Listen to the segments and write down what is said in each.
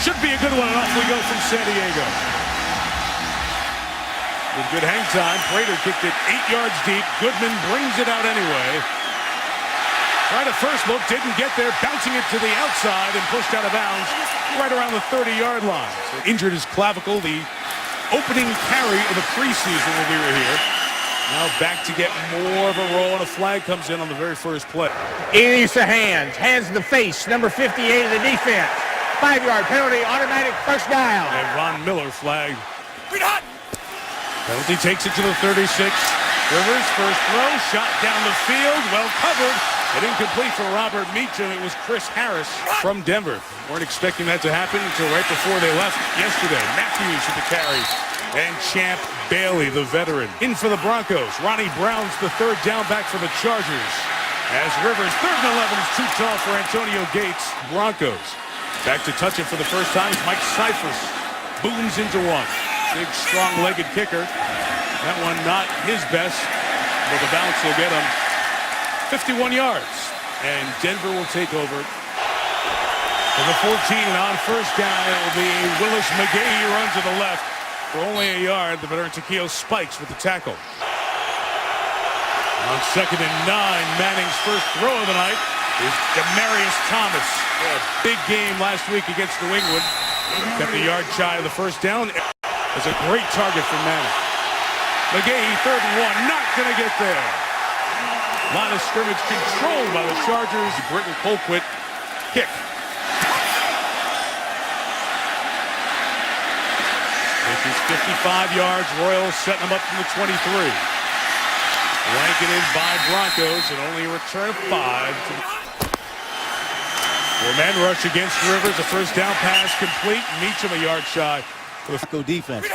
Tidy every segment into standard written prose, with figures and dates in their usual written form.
Should be a good one, and off we go from San Diego. With good hang time, Prater kicked it 8 yards deep. Goodman brings it out anyway. Tried a first look, didn't get there, bouncing it to the outside and pushed out of bounds right around the 30-yard line. So injured his clavicle, the opening carry of the preseason when we were here. Now back to get more of a roll, and a flag comes in on the very first play. Use the hands to the face, number 58 of the defense. 5-yard penalty, automatic first down. And Von Miller flagged. Penalty takes it to the 36. Rivers, first throw, shot down the field, well covered. And incomplete for Robert Meacham. It was Chris Harris from Denver. Weren't expecting that to happen until right before they left yesterday. Matthews with the carry. And Champ Bailey, the veteran. In for the Broncos. Ronnie Brown's the third down back for the Chargers. As Rivers, 3rd and 11 is too tall for Antonio Gates. Broncos. Back to touch it for the first time. Mike Cyphers booms into one. Big, strong-legged kicker. That one not his best, but the bounce will get him 51 yards. And Denver will take over for the 14. And on first down, it will be Willis McGahee run to the left for only a yard. The veteran Takeo Spikes with the tackle. On 2nd and 9, Manning's first throw of the night is Demarius Thomas. A big game last week against New England. Kept a yard shy of the first down. It's a great target for Manning. McGahee, 3rd and 1, not going to get there. Line of scrimmage controlled by the Chargers. Britton Colquitt kick. This is 55 yards. Royals setting them up from the 23. Blanketed by Broncos, and only a return of 5. 4-man rush against Rivers. A first down pass complete. Meacham a yard shy for the Bronco defense.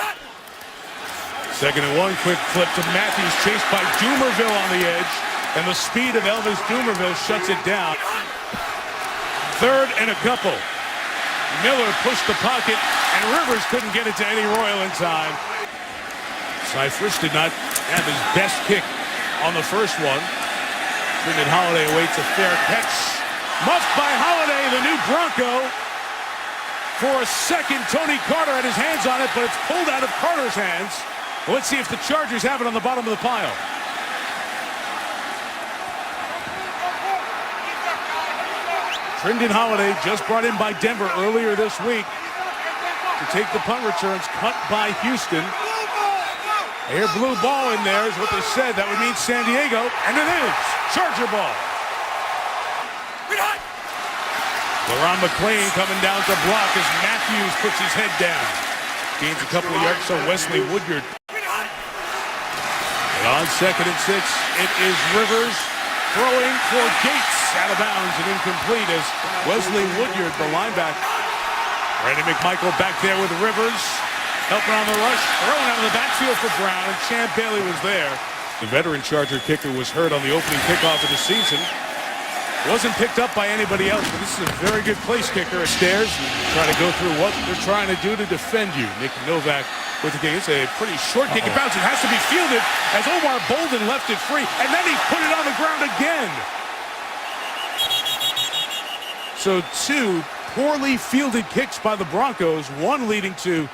2nd and 1, quick flip to Matthews, chased by Dumerville on the edge, and the speed of Elvis Dumerville shuts it down. 3rd and a couple. Miller pushed the pocket, and Rivers couldn't get it to Eddie Royal in time. Cyphers did not have his best kick on the first one. Brendan Holiday awaits a fair catch. Muffed by Holiday, the new Bronco. For a second, Tony Carter had his hands on it, but it's pulled out of Carter's hands. Well, let's see if the Chargers have it on the bottom of the pile. Brendan Holiday, just brought in by Denver earlier this week to take the punt returns, cut by Houston. I hear blue ball in there is what they said. That would mean San Diego, and it is Charger ball. LaRon McClain coming down to block as Matthews puts his head down. Gains a couple of yards, so Wesley Woodyard. And on 2nd and 6, it is Rivers throwing for Gates. Out of bounds and incomplete as Wesley Woodyard, the linebacker. Randy McMichael back there with Rivers. Helping on the rush, thrown out of the backfield for Brown, and Champ Bailey was there. The veteran Charger kicker was hurt on the opening kickoff of the season. Wasn't picked up by anybody else, but this is a very good place kicker. Stairs, trying to go through what they're trying to do to defend you. Nick Novak with the kick. It's a pretty short kick. It bounces. It has to be fielded as Omar Bolden left it free, and then he put it on the ground again. So 2 poorly fielded kicks by the Broncos, one leading to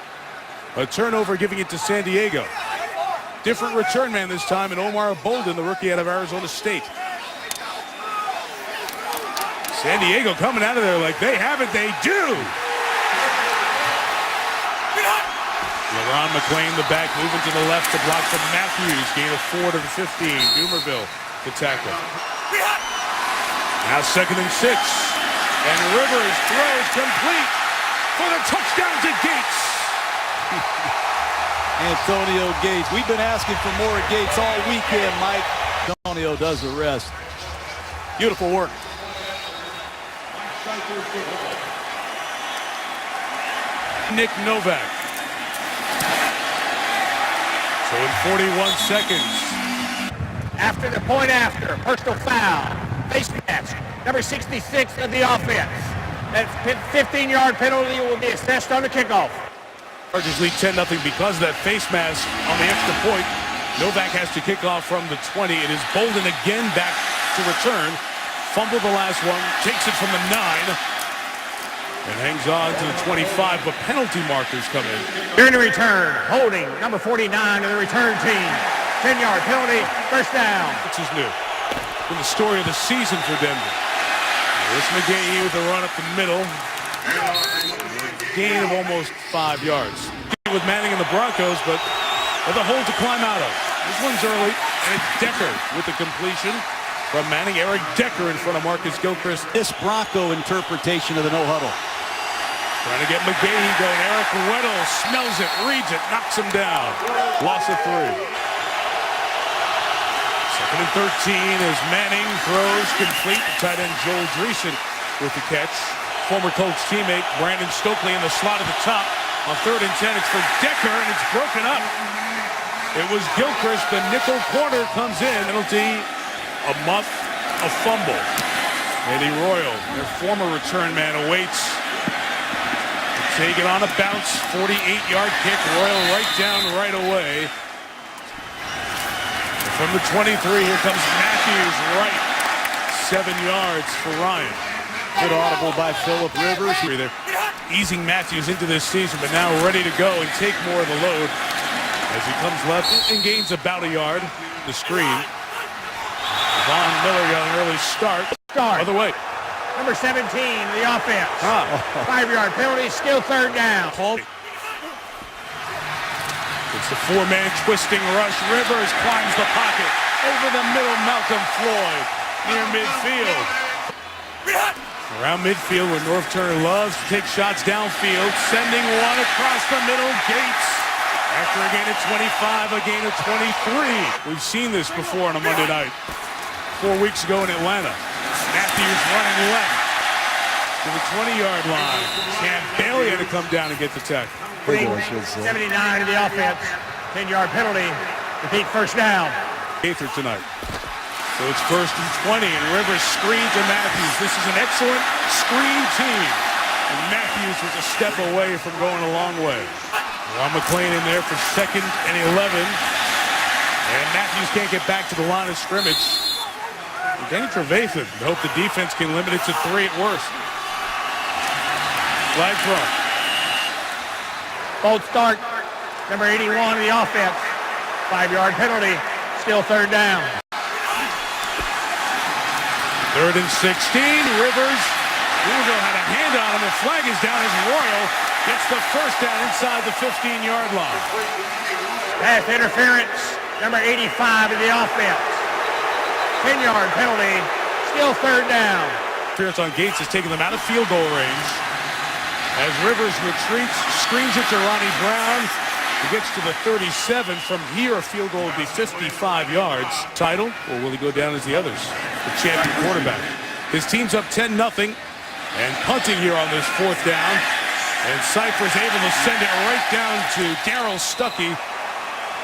a turnover, giving it to San Diego. Different return man this time, and Omar Bolden, the rookie out of Arizona State. San Diego coming out of there like they have it, they do. LaRon McClain, the back, moving to the left to block from Matthews. Gain of 4 to the 15. Dumerville, the tackle. Now 2nd and 6. And Rivers throws complete for the touchdown to Gates. Antonio Gates. We've been asking for more Gates all weekend, Mike. Antonio does the rest. Beautiful work. Nick Novak. So in 41 seconds. After the point after, personal foul. Face mask, number 66 of the offense. That 15-yard penalty will be assessed on the kickoff. Chargers lead 10-0 because of that face mask on the extra point. Novak has to kick off from the 20. It is Bolden again back to return. Fumbled the last one, takes it from the 9. and hangs on to the 25, but penalty markers come in. During the return, holding number 49 of the return team. 10-yard penalty, first down. Which is new. Been the story of the season for Denver. Here's McGahee with a run up the middle. Gain of almost 5 yards. With Manning and the Broncos, but with a hole to climb out of. This one's early, and it's Decker with the completion from Manning. Eric Decker in front of Marcus Gilchrist. This Bronco interpretation of the no-huddle. Trying to get McGahee going. Eric Weddle smells it, reads it, knocks him down. Loss of 3. Second and 13 as Manning throws complete. Tight end Joel Dreesen with the catch. Former Colts teammate Brandon Stokely in the slot at the top. On 3rd and 10, it's for Decker, and it's broken up. It was Gilchrist, the nickel corner comes in. Penalty, a muff, a fumble. Eddie Royal, their former return man, awaits. Take it on a bounce, 48-yard kick. Royal right down, right away. From the 23, here comes Matthews, right. 7 yards for Ryan. Good audible by Phillip Rivers. They're easing Matthews into this season, but now ready to go and take more of the load as he comes left and gains about a yard. The screen. Von Miller got an early start. Other way. Number 17, the offense. 5-yard penalty, still third down. It's the 4-man twisting rush. Rivers climbs the pocket. Over the middle, Malcolm Floyd near midfield. Around midfield where North Turner loves to take shots downfield. Sending one across the middle. Gates. After a gain of 25, a gain of 23. We've seen this before on a Monday night. 4 weeks ago in Atlanta. Matthews running left to the 20-yard line. Cam Bailey had to come down and get the tackle. 79 to the offense. 10-yard penalty. Repeat first down. Gaither tonight. So it's 1st and 20, and Rivers screen to Matthews. This is an excellent screen team. And Matthews was a step away from going a long way. Ron McClain in there for 2nd and 11. And Matthews can't get back to the line of scrimmage. Danny Trevathan, I hope the defense can limit it to 3 at worst. Flag thrown. Bold start. Number 81 of the offense. 5-yard penalty. Still third down. 3rd and 16. Rivers. Louisville had a hand on him. The flag is down as Royal gets the first down inside the 15-yard line. Pass interference. Number 85 of the offense. 10-yard penalty. Still third down. Interference on Gates has taken them out of field goal range. As Rivers retreats, screens it to Ronnie Brown. He gets to the 37. From here, a field goal would be 55 yards. Title, or will he go down as the others? The champion quarterback. His team's up 10-0 and punting here on this 4th down. And Cypher's able to send it right down to Darryl Stuckey.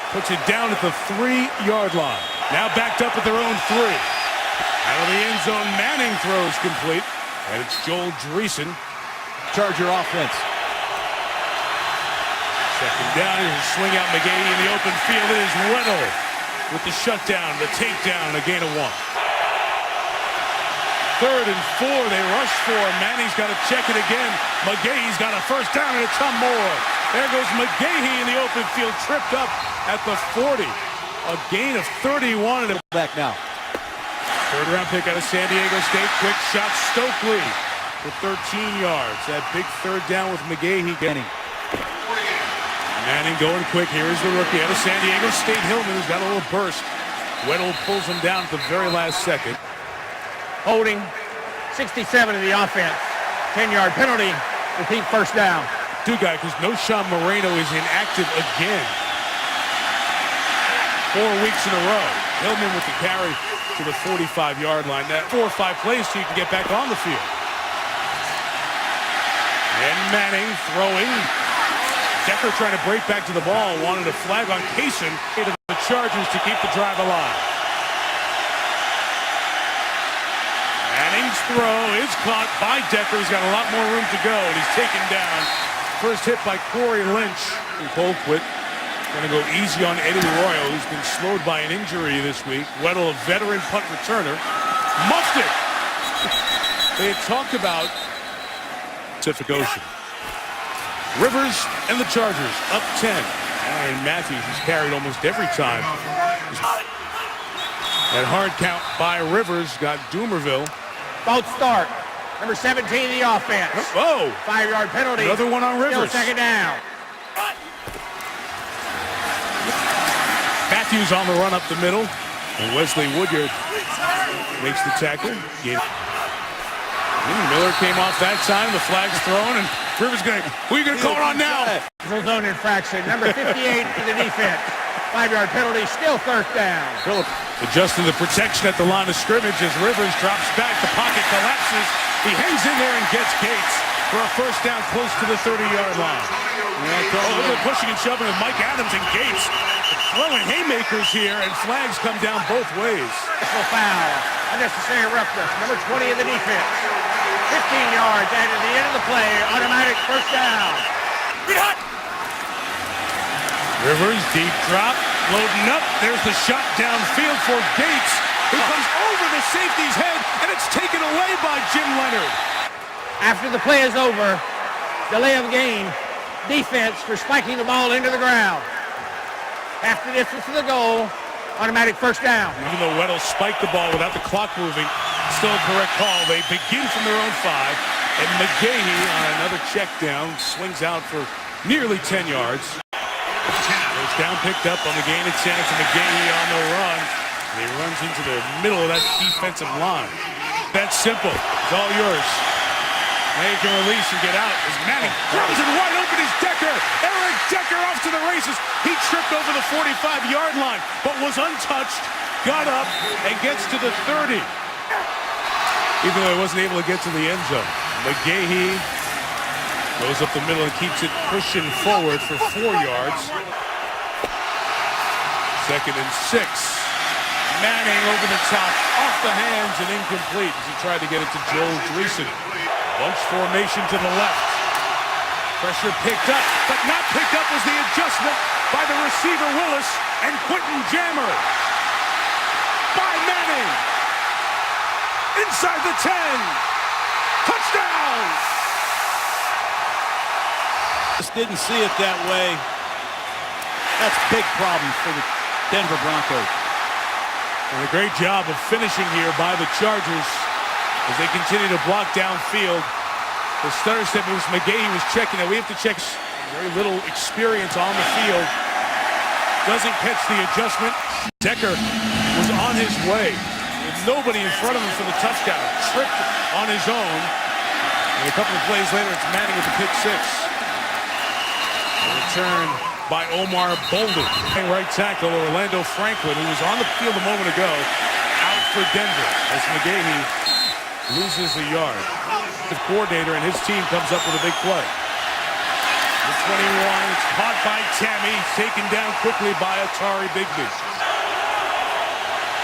Puts it down at the 3-yard line. Now backed up at their own 3. Out of the end zone, Manning throws complete. And it's Joel Dreesen. Charger offense. 2nd down, here's a swing out McGahee in the open field. It is Weddle with the shutdown, the takedown, a gain of 1. 3rd and 4, they rush for him. Manning's got to check it again. McGahee's got a first down and it's some more. There goes McGahee in the open field, tripped up at the 40. A gain of 31. And back now. 3rd round pick out of San Diego State. Quick shot, Stokely for 13 yards. That big 3rd down with McGahee getting. Manning going quick. Here is the rookie out of San Diego State, Hillman, who's got a little burst. Weddle pulls him down at the very last second. Holding 67 of the offense. 10-yard penalty. Repeat first down. Guy, because Noshawn Moreno is inactive again. 4 weeks in a row. Hillman with the carry to the 45-yard line. That 4 or 5 plays so you can get back on the field. And Manning throwing. Decker trying to break back to the ball. Wanted a flag on Kaysen to the Chargers to keep the drive alive. Manning's throw is caught by Decker. He's got a lot more room to go, and he's taken down. First hit by Corey Lynch. And Colquitt going to go easy on Eddie Royal, who's been slowed by an injury this week. Weddle, a veteran punt returner, muffed it. They had talked about Pacific Ocean. Rivers and the Chargers up 10. And Matthews has carried almost every time. That hard count by Rivers got Doomerville. Both start. Number 17 in the offense. Oh! 5-yard penalty. Another one on Rivers. Still second down. Matthews on the run up the middle. And Wesley Woodyard makes the tackle. Miller came off that time. The flag's thrown, and Rivers going, who are you going to call on now? Zone infraction. Number 58 in the defense. 5-yard penalty. Still third down. Phillip adjusting the protection at the line of scrimmage as Rivers drops back. The pocket collapses. He hangs in there and gets Gates for a first down close to the 30-yard line. They're pushing and shoving with Mike Adams and Gates throwing haymakers here, and flags come down both ways. Foul. Unnecessary roughness. Number 20 in the defense. 15 yards, and at the end of the play, automatic first down. Rivers, deep drop, loading up. There's the shot downfield for Gates, who comes over the safety's head, and it's taken away by Jim Leonard. After the play is over, delay of game, defense for spiking the ball into the ground. Half the distance to the goal, automatic first down. Even though Weddle spiked the ball without the clock moving, still a correct call. They begin from their own 5, and McGahee on another check down swings out for nearly 10 yards. First down picked up on the gain of chance, and McGahee on the run. And he runs into the middle of that defensive line. That's simple. It's all yours. Now you can release and get out as Manning throws it wide open is Decker. Eric Decker off to the races. He tripped over the 45-yard line, but was untouched, got up, and gets to the 30. Even though he wasn't able to get to the end zone. McGahee goes up the middle and keeps it pushing forward for 4 yards. Second and 6. Manning over the top, off the hands and incomplete as he tried to get it to Joel Dreesen. Bunch formation to the left. Pressure picked up, but not picked up was the adjustment by the receiver Willis and Quentin Jammer. By Manning. Inside the 10. Touchdown! Just didn't see it that way. That's a big problem for the Denver Broncos. And a great job of finishing here by the Chargers as they continue to block downfield. The stutter step was McGahee was checking that. We have to check very little experience on the field. Doesn't catch the adjustment. Decker was on his way with nobody in front of him for the touchdown. Tripped on his own. And a couple of plays later, it's Manning with the pick 6. A return by Omar Bolden. Right tackle Orlando Franklin, who was on the field a moment ago, out for Denver as McGahee loses a yard. The coordinator and his team comes up with a big play. The 21, it's caught by Tammy, taken down quickly by Atari Bigby.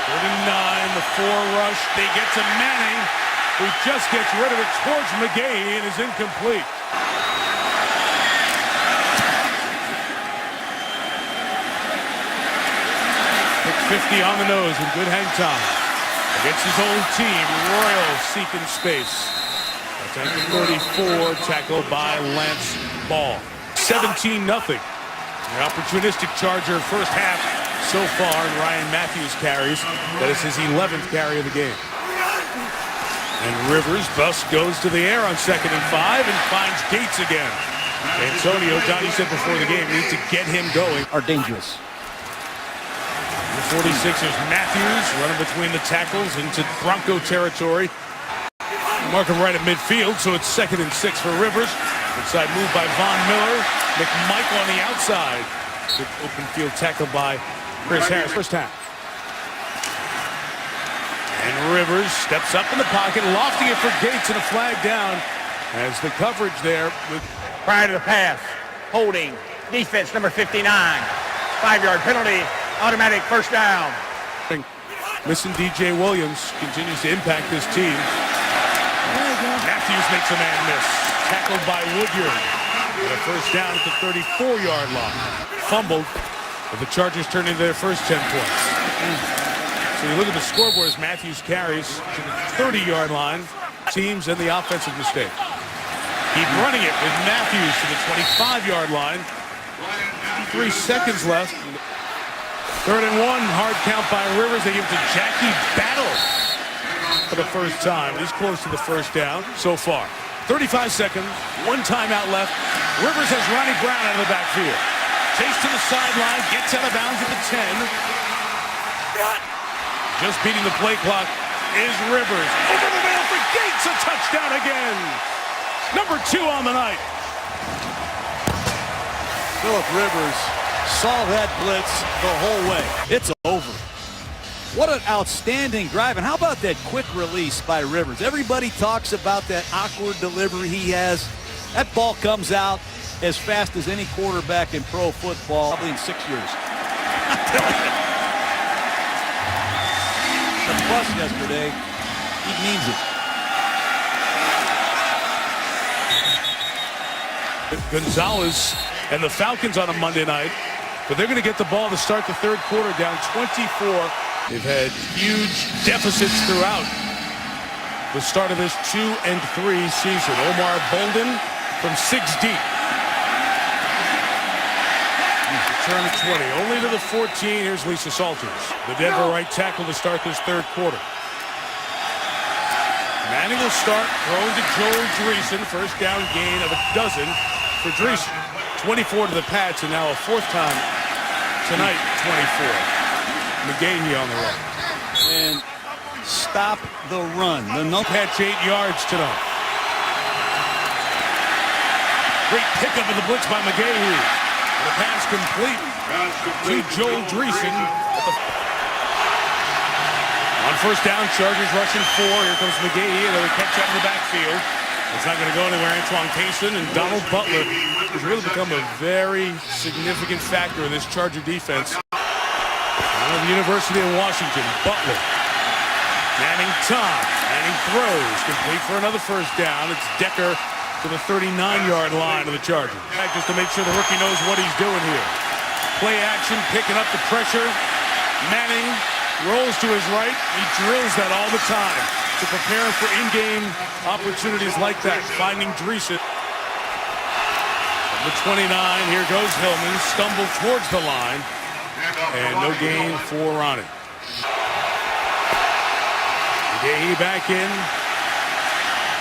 39, the 4 rush. They get to Manning, who just gets rid of it towards McGahee and is incomplete. 50 on the nose with good hang time. Against his old team, Royal seeking space. That's 34, tackled by Lance Ball. 17-0. An opportunistic Charger first half so far, and Ryan Matthews carries. That is his 11th carry of the game. And Rivers, bus goes to the air on 2nd and 5 and finds Gates again. Antonio, Johnny said before the game, we need to get him going. Are dangerous. The 46ers Matthews running between the tackles into Bronco territory. Mark him right at midfield, so it's 2nd and 6 for Rivers. Inside move by Von Miller. McMichael on the outside. Good open field tackle by Chris Harris. First half. And Rivers steps up in the pocket, lofting it for Gates and a flag down as the coverage there with prior to the pass. Holding. Defense number 59. 5-yard penalty. Automatic first down. Missing DJ Williams continues to impact this team. Matthews makes a man miss. Tackled by Woodyard. And a first down at the 34-yard line. Fumbled, but the Chargers turn into their first 10 points. So you look at the scoreboard as Matthews carries to the 30-yard line. Teams and the offensive mistake. Keep running it with Matthews to the 25-yard line. 3 seconds left. 3rd and 1, hard count by Rivers. They give it to Jackie Battle for the first time. He's close to the first down so far. 35 seconds, 1 timeout left. Rivers has Ronnie Brown out of the backfield. Chase to the sideline, gets out of bounds at the 10. Just beating the play clock is Rivers. Over the middle for Gates, a touchdown again. Number 2 on the night. Phillip Rivers saw that blitz the whole way. It's over. What an outstanding drive. And how about that quick release by Rivers? Everybody talks about that awkward delivery he has. That ball comes out as fast as any quarterback in pro football, probably in 6 years. I'm telling you. The bus yesterday, he means it. Gonzalez and the Falcons on a Monday night, but they're going to get the ball to start the 3rd quarter down 24. They've had huge deficits throughout the start of this 2-3 season. Omar Bolden from 6 deep. Return to 20, only to the 14. Here's Lisa Salters, the Denver right tackle to start this 3rd quarter. Manning will start, thrown to Joel Dreesen. First down gain of 12 for Dreesen. 24 to the Pats, and now a 4th time tonight, 24. McGahee on the run. And stop the run. The no catch 8 yards tonight. Great pickup of the blitz by McGahee. The pass complete to Joel Dreesen. On first down, Chargers rushing 4. Here comes McGahee, another catch out in the backfield. It's not going to go anywhere. Antoine Cason and Donald Butler has really become a very significant factor in this Charger defense. Out of the University of Washington, Butler. Manning Tom. Manning throws. Complete for another first down. It's Decker to the 39-yard line of the Chargers. Just to make sure the rookie knows what he's doing here. Play action, picking up the pressure. Manning rolls to his right. He drills that all the time to prepare for in-game opportunities like that. Finding Dreesen. From the 29, here goes Hillman. Stumble towards the line. And no gain for Ronnie. McGahee back in.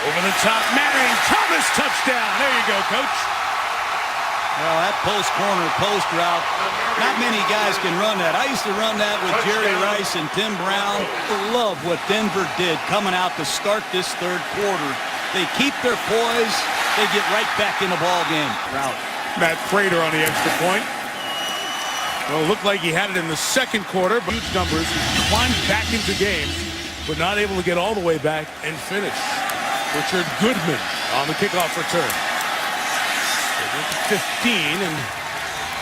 Over the top, Manning. Thomas touchdown. There you go, Coach. Well, that post corner, post route, not many guys can run that. I used to run that with Jerry Rice and Tim Brown. I love what Denver did coming out to start this 3rd quarter. They keep their poise. They get right back in the ball game. Route. Matt Prater on the extra point. Well, it looked like he had it in the 2nd quarter, but huge numbers. He climbed back into games, but not able to get all the way back and finish. Richard Goodman on the kickoff return. 15 and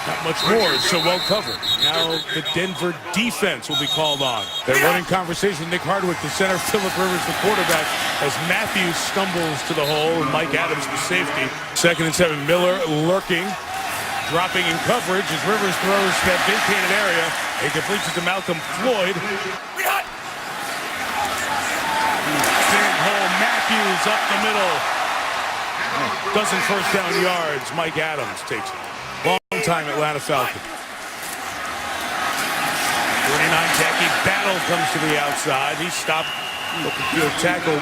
not much more, so well covered. Now the Denver defense will be called on. They're running conversation. Nick Hardwick, the center, Phillip Rivers, the quarterback, as Matthews stumbles to the hole and Mike Adams, the safety. 2nd and 7, Miller lurking, dropping in coverage as Rivers throws that vacated area. He completes it to Malcolm Floyd. Big hole, Matthews up the middle. Dozen first down yards. Mike Adams takes it. Long time Atlanta Falcon. 49 Jackie Battle comes to the outside. He stopped open field tackle.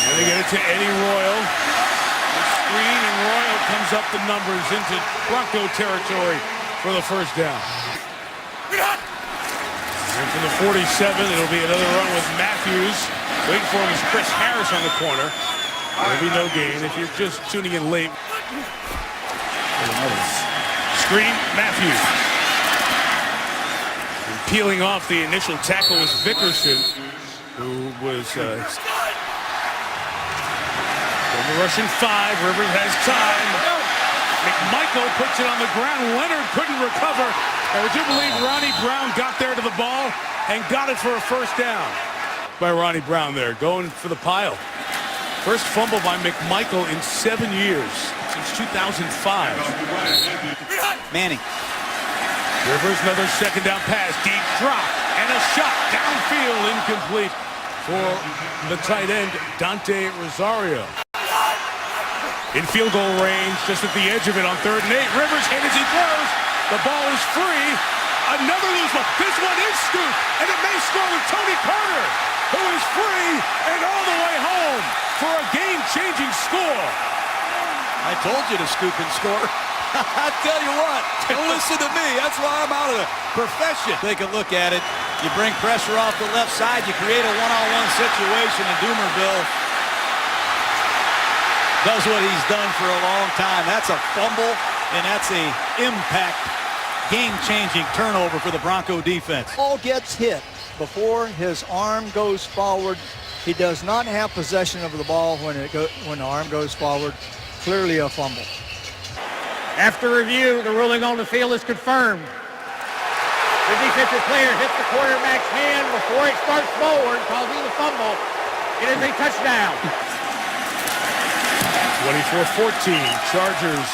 And they get it to Eddie Royal. The screen, and Royal comes up the numbers into Bronco territory for the first down. And from the 47, it'll be another run with Matthews. Waiting for him is Chris Harris on the corner. There'll be no gain if you're just tuning in late. Screen, Matthews. And peeling off the initial tackle was Vickerson, who was from the rushing 5. Rivers has time. McMichael puts it on the ground. Leonard couldn't recover. And would you believe Ronnie Brown got there to the ball and got it for a first down? By Ronnie Brown there, going for the pile. First fumble by McMichael in 7 years, since 2005. Manning. Rivers, another second down pass, deep drop, and a shot downfield, incomplete. for the tight end, Dante Rosario. In field goal range, just at the edge of it on 3rd and 8. Rivers hit as he throws. The ball is free. Another loose one. This one is scooped, and it may score with Tony Carter, who is free and all the way home for a game-changing score. I told you to scoop and score. I tell you what, don't listen to me. That's why I'm out of the profession. Take a look at it. You bring pressure off the left side. You create a one-on-one situation in Doomerville. Does what he's done for a long time. That's a fumble, and that's a impact, game-changing turnover for the Bronco defense. Ball gets hit before his arm goes forward. He does not have possession of the ball when the arm goes forward. Clearly a fumble. After review, the ruling on the field is confirmed. The defensive player hits the quarterback's hand before it starts forward, causing the fumble. It is a touchdown. 24-14, Chargers.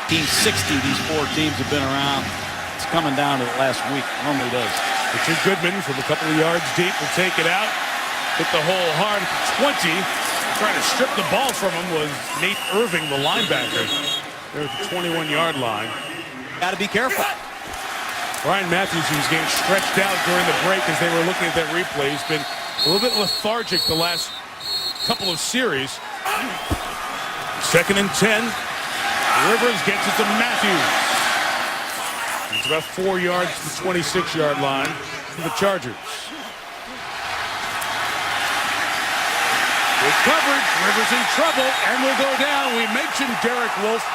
Team 60, these 4 teams have been around. It's coming down to the last week. Normally does. Richard Goodman from a couple of yards deep will take it out. Hit the hole hard at the 20. Trying to strip the ball from him was Nate Irving, the linebacker. They're at the 21-yard line. Got to be careful. Brian Matthews, who was getting stretched out during the break as they were looking at that replay, has been a little bit lethargic the last couple of series. 2nd and 10. Rivers gets it to Matthews. It's about 4 yards to the 26-yard line for the Chargers. Good coverage. Rivers in trouble and will go down. We mentioned Derek Wolfe.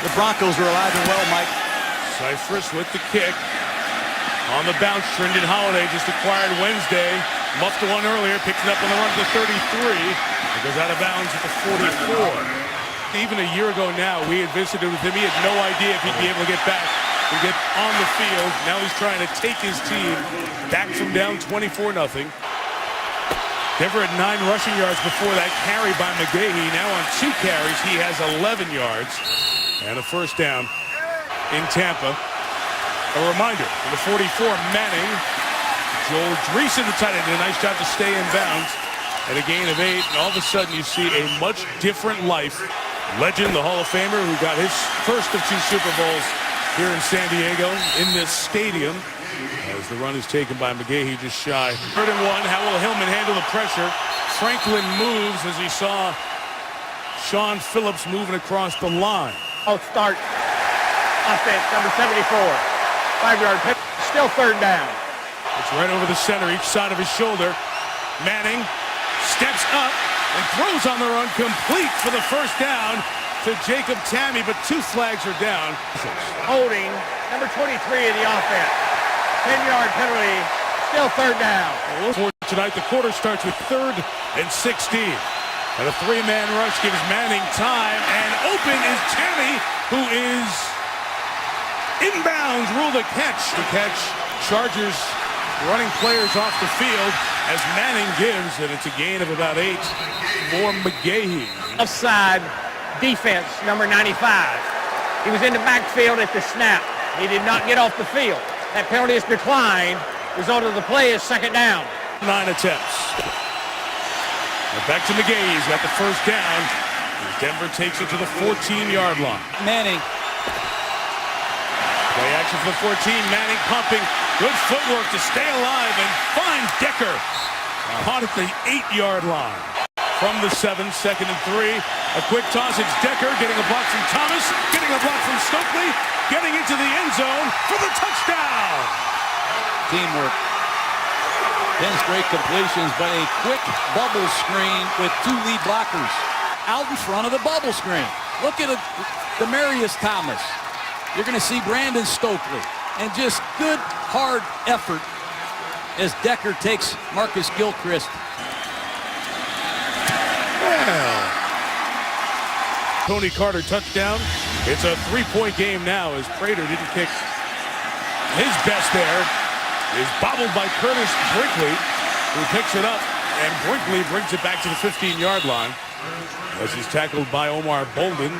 The Broncos are alive and well, Mike. Cypress with the kick. On the bounce, Trendon Holiday just acquired Wednesday. Muffed one earlier, picks it up on the run to the 33. It goes out of bounds at the 44. Even a year ago now, we had visited with him. He had no idea if he'd be able to get back and get on the field. Now he's trying to take his team back from down 24-0. Denver had 9 rushing yards before that carry by McGahee. Now on 2 carries, he has 11 yards and a first down in Tampa. A reminder, for the 44, Manning. Joel Dreesen, the tight end, did a nice job to stay in bounds at a gain of 8. And all of a sudden, you see a much different life. Legend, the Hall of Famer, who got his first of 2 Super Bowls here in San Diego in this stadium. As the run is taken by McGahee, just shy. 3rd and 1. How will Hillman handle the pressure? Franklin moves as he saw Sean Phillips moving across the line. Start offense, number 74. 5-yard pick. Still 3rd down. It's right over the center, each side of his shoulder. Manning steps up and throws on the run, complete for the first down to Jacob Tamme, but 2 flags are down. Holding, number 23 of the offense. 10-yard penalty, still 3rd down. For tonight, the quarter starts with 3rd and 16. And a 3-man rush gives Manning time, and open is Tamme, who is inbounds, ruled a catch. The catch, Chargers running players off the field as Manning gives, and it's a gain of about 8 for McGahee. Offside defense, number 95. He was in the backfield at the snap. He did not get off the field. That penalty is declined. Result of the play is 2nd down. 9 attempts. And back to McGahee. He's got the first down. Denver takes it to the 14-yard line. Manning. Play action for the 14. Manning pumping. Good footwork to stay alive and find Decker. Caught at the 8-yard line. From the 7, 2nd and 3. A quick toss. It's Decker getting a block from Thomas. Getting a block from Stokely. Getting into the end zone for the touchdown. Teamwork. 10 straight completions, but a quick bubble screen with 2 lead blockers out in front of the bubble screen. Look at Demarius Thomas. You're going to see Brandon Stokely. And just good, hard effort as Decker takes Marcus Gilchrist. Well, Tony Carter touchdown. It's a 3-point game now as Prater didn't kick his best there. Is bobbled by Curtis Brinkley, who picks it up, and Brinkley brings it back to the 15-yard line as he's tackled by Omar Bolden.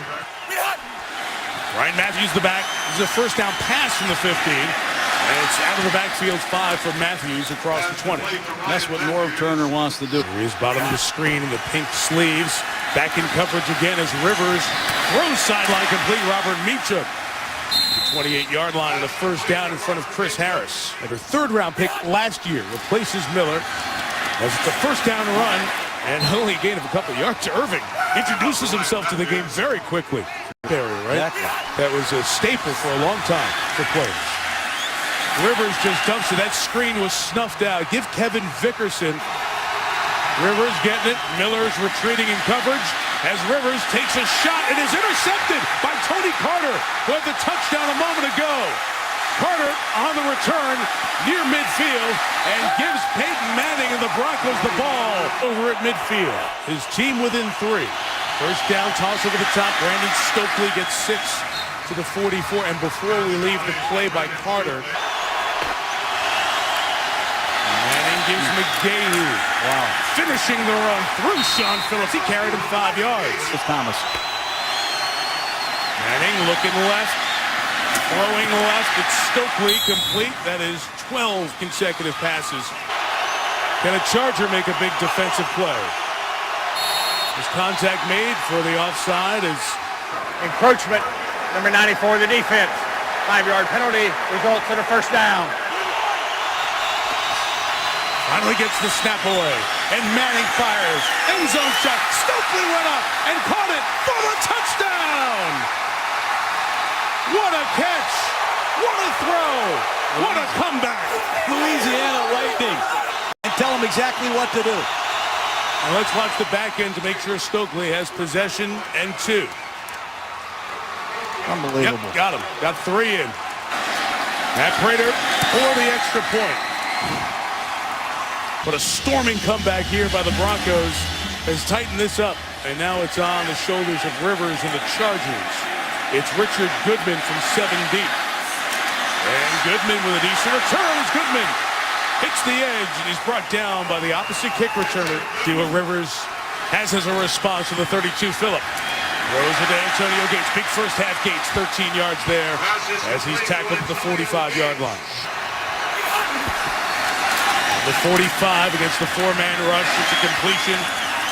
Ryan Matthews the back. This is a first down pass from the 15. And it's out of the backfield, 5 for Matthews across the 20. That's what Norv Turner wants to do. Here he is, bottom of the screen in the pink sleeves. Back in coverage again as Rivers throws sideline complete. Robert Meacham. The 28-yard line and a first down in front of Chris Harris. And their third-round pick last year replaces Miller as it's a first down run and only a gain of a couple of yards to Irving. Introduces himself to the game very quickly. Area, right? Exactly. That was a staple for a long time for players. Rivers just dumps it. That screen was snuffed out. Give Kevin Vickerson. Rivers getting it. Miller's retreating in coverage as Rivers takes a shot and is intercepted by Tony Carter, who had the touchdown a moment ago. Carter on the return near midfield and gives Peyton Manning and the Broncos the ball over at midfield. His team within 3. First down, toss over the top. Brandon Stokely gets 6 to the 44. And before we leave the play by Carter, Manning gives McGahee. Wow. Finishing the run through Sean Phillips. He carried him 5 yards. It's Thomas. Manning looking left. Throwing left. It's Stokely complete. That is 12 consecutive passes. Can a Charger make a big defensive play? His contact made for the offside is Encroachment, number 94 of the defense. 5-yard penalty results in a first down. finally gets the snap away. And Manning fires. End zone shot. Stokely went up and caught it for the touchdown. What a catch. What a throw. What a comeback. Louisiana Lightning. And tell them exactly what to do. And let's watch the back end to make sure Stokely has possession and 2. Unbelievable. Yep, got him. Got 3 in. Matt Prater for the extra point. But a storming comeback here by the Broncos has tightened this up. And now it's on the shoulders of Rivers and the Chargers. It's Richard Goodman from 7 deep. And Goodman with a decent return. Goodman hits the edge, and he's brought down by the opposite kick returner. See what Rivers has as a response to the 32 Phillip. Throws it to Antonio Gates. Big first half Gates, 13 yards there as he's tackled at the 45-yard line. The 45 against the 4-man rush. It's a completion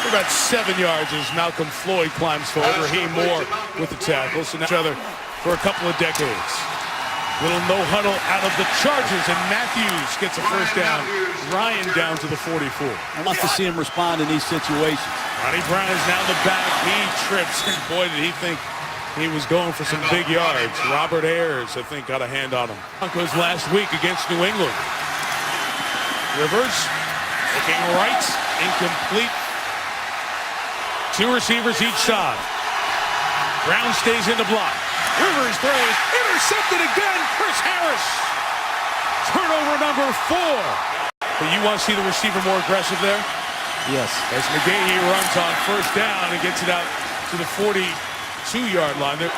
for about 7 yards as Malcolm Floyd climbs forward. Raheem Moore with the tackle. So now each other for a couple of decades. Little no huddle out of the Chargers, and Matthews gets a first down. Ryan down to the 44. I love to see him respond in these situations. Ronnie Brown is now the back. He trips. Boy, did he think he was going for some big yards. Robert Ayers, I think, got a hand on him. Broncos last week against New England. Rivers looking right, incomplete. 2 receivers each side. Brown stays in the block. Rivers throws, intercepted again, Chris Harris. Turnover number 4. But you want to see the receiver more aggressive there? Yes. As McGahee runs on first down and gets it out to the 42-yard line. Back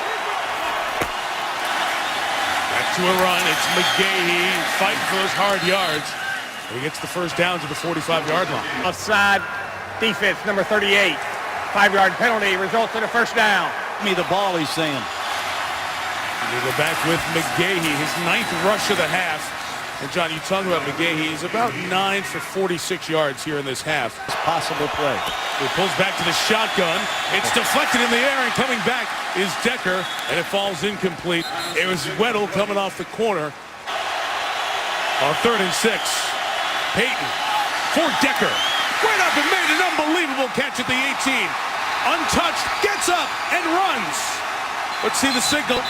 to a run. It's McGahee fighting for those hard yards. He gets the first down to the 45-yard line. Offside defense, number 38. 5-yard penalty results in a first down. Give me the ball, he's saying. We go back with McGahee, his 9th rush of the half. And John, you talk about McGahee. He's about 9 for 46 yards here in this half. Possible play. He pulls back to the shotgun. It's deflected in the air, and coming back is Decker, and it falls incomplete. It was Weddle coming off the corner on 3rd and 6. Peyton for Decker. Went up and made an unbelievable catch at the 18. Untouched, gets up and runs. Let's see the signal.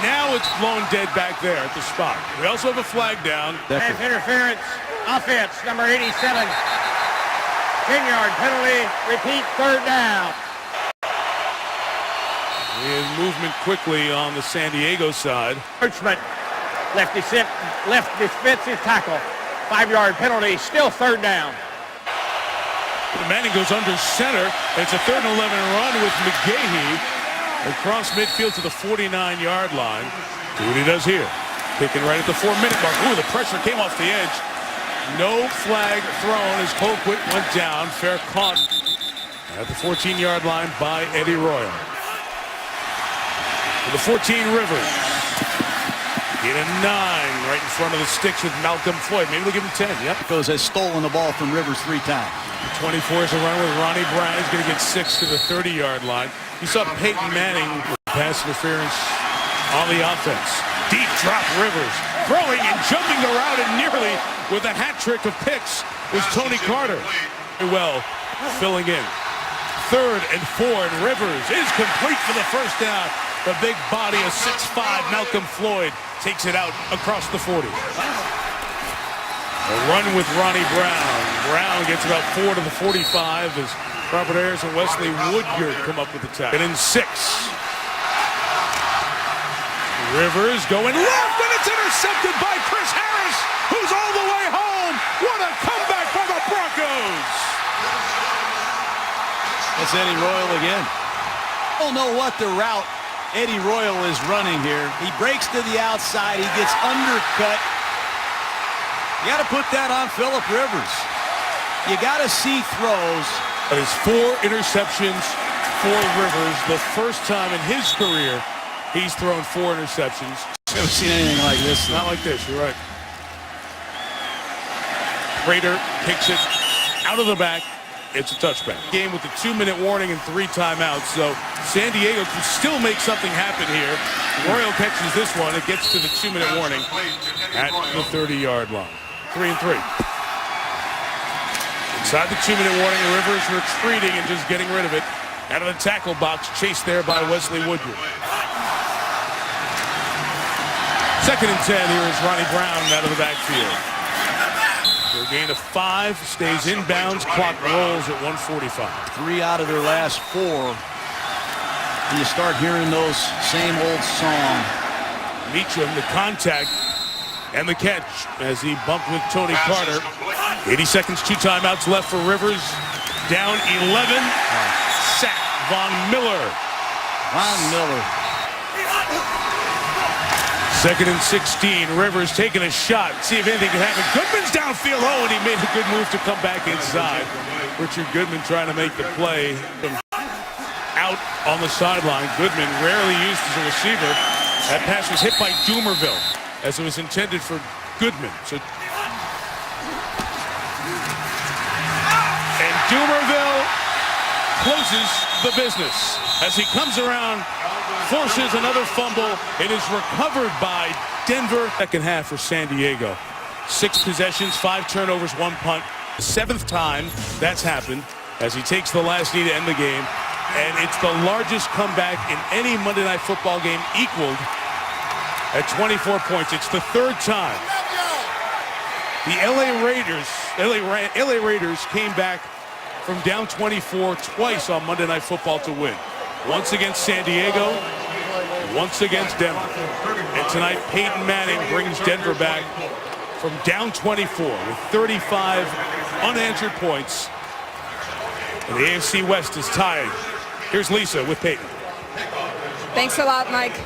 Now it's blown dead back there at the spot. We also have a flag down. Pass interference, offense, number 87. 10-yard penalty, repeat, 3rd down. He has movement quickly on the San Diego side. Richmond, left defensive tackle. 5-yard penalty, still 3rd down. Manning goes under center. It's a 3rd and 11 run with McGahee across midfield to the 49-yard line. See what he does here. Kicking right at the 4-minute mark. Ooh, the pressure came off the edge. No flag thrown as Colquitt went down. Fair caught at the 14-yard line by Eddie Royal. To the 14, Rivers. Get a 9 right in front of the sticks with Malcolm Floyd. Maybe they'll give him 10. Yep. Broncos has stolen the ball from Rivers 3 times. 24 is a run with Ronnie Brown. He's going to get 6 to the 30-yard line. You saw Peyton Manning with pass interference on the offense. Deep drop Rivers. Throwing and jumping the route and nearly with a hat trick of picks was Tony Carter. Well, filling in. 3rd and 4, and Rivers is complete for the first down. The big body of 6'5", Malcolm Floyd takes it out across the 40. A run with Ronnie Brown. Brown gets about 4 to the 45 as Robert Ayers and Wesley Woodyard come up with the tackle. And in 6. Rivers going left, and it's intercepted by Chris Harris, who's all the way home. What a comeback by the Broncos. That's Eddie Royal again. I don't know what the route Eddie Royal is running here. He breaks to the outside. He gets undercut. You got to put that on Phillip Rivers. You got to see throws. That is 4 interceptions for Rivers. The first time in his career he's thrown 4 interceptions. Never seen anything like this. Not like this, you're right. Prater kicks it out of the back. It's a touchback. Game with the 2-minute warning and 3 timeouts. So San Diego can still make something happen here. Royal catches this one. It gets to the 2-minute warning at the 30-yard line. 3 and 3. Inside the 2-minute warning, Rivers retreating and just getting rid of it. Out of the tackle box, chased there by Wesley Woodyard. 2nd and 10. Here is Ronnie Brown out of the backfield. A gain of 5, stays inbounds, clock rolls at 1:45. 3 out of their last 4. And you start hearing those same old song. Meacham, the contact and the catch as he bumped with Tony Carter. 80 seconds, 2 timeouts left for Rivers. Down 11. Sack Von Miller. Von Miller. 2nd and 16. Rivers taking a shot. See if anything can happen. Goodman's downfield. Oh, and he made a good move to come back inside. Richard Goodman trying to make the play. Out on the sideline. Goodman rarely used as a receiver. That pass was hit by Doomerville as it was intended for Goodman. And Doomerville closes the business as he comes around, forces another fumble. It is recovered by Denver. Second half for San Diego. 6 possessions, 5 turnovers, 1 punt. The 7th time that's happened as he takes the last knee to end the game. And it's the largest comeback in any Monday Night Football game, equaled at 24 points. It's the 3rd time. The LA Raiders came back from down 24 twice on Monday Night Football to win. Once against San Diego, once against Denver. And tonight, Peyton Manning brings Denver back from down 24 with 35 unanswered points. And the AFC West is tied. Here's Lisa with Peyton. Thanks a lot, Mike.